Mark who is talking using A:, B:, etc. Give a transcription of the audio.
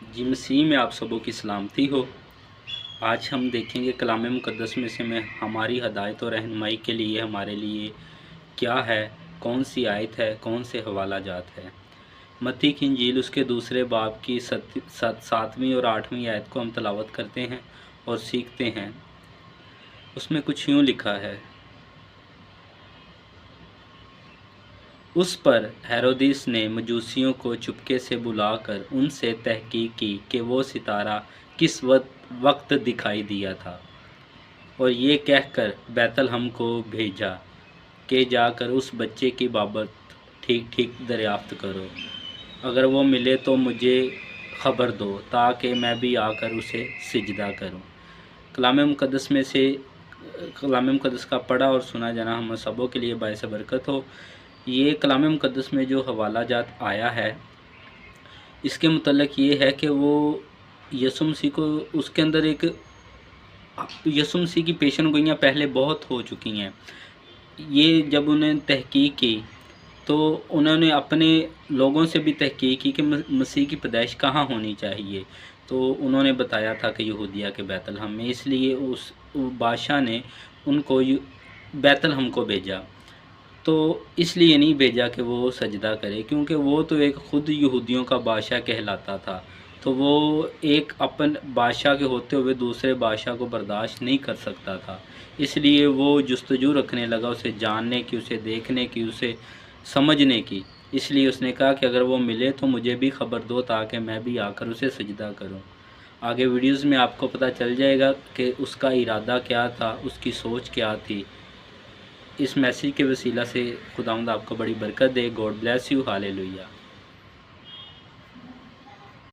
A: जी मसीह में आप सबों की सलामती हो। आज हम देखेंगे कलाम मुक़द्दस में से हमारी हदायत और रहनुमाई के लिए हमारे लिए क्या है, कौन सी आयत है, कौन से हवाला जात है। मत्ती की इंजील उसके दूसरे बाब की 7वीं और 8वीं आयत को हम तलावत करते हैं और सीखते हैं। उसमें कुछ यूँ लिखा है, उस पर हेरोदिस ने मजूसियों को चुपके से बुलाकर उनसे तहकीक की कि वो सितारा किस वक्त दिखाई दिया था, और ये कहकर बैतलहम को भेजा कि जाकर उस बच्चे की बाबत ठीक ठीक दरियाफ्त करो। अगर वो मिले तो मुझे ख़बर दो ताकि मैं भी आकर उसे सिजदा करूं। कलाम मुक़द्दस में से कलाम मुक़द्दस का पढ़ा और सुना जाना हम सबों के लिए बायस बरकत हो। ये कलाम मुक़द्दस में जो हवाला जात आया है, इसके मुतल्लिक़ ये है कि वो यसु मसीह को उसके अंदर एक यसु मसीह की पेशन गोइयाँ पहले बहुत हो चुकी हैं। ये जब उन्हें तहकीक की तो उन्होंने अपने लोगों से भी तहकीक की कि मसीह की पैदाइश कहाँ होनी चाहिए। तो उन्होंने बताया था कि यहूदिया के बैतलहम में, इसलिए उस बादशाह ने उनको बैतलहम को भेजा। तो इसलिए नहीं भेजा कि वो सजदा करे, क्योंकि वो तो एक ख़ुद यहूदियों का बादशाह कहलाता था। तो वो एक अपन बादशाह के होते हुए दूसरे बादशाह को बर्दाश्त नहीं कर सकता था, इसलिए वो जुस्तजू रखने लगा, उसे जानने की, उसे देखने की, उसे समझने की। इसलिए उसने कहा कि अगर वो मिले तो मुझे भी ख़बर दो ताकि मैं भी आकर उसे सजदा करूं। आगे वीडियोज़ में आपको पता चल जाएगा कि उसका इरादा क्या था, उसकी सोच क्या थी। इस मैसेज के वसीला से खुदावंद आपको बड़ी बरकत दे। God bless you. हालेलुया।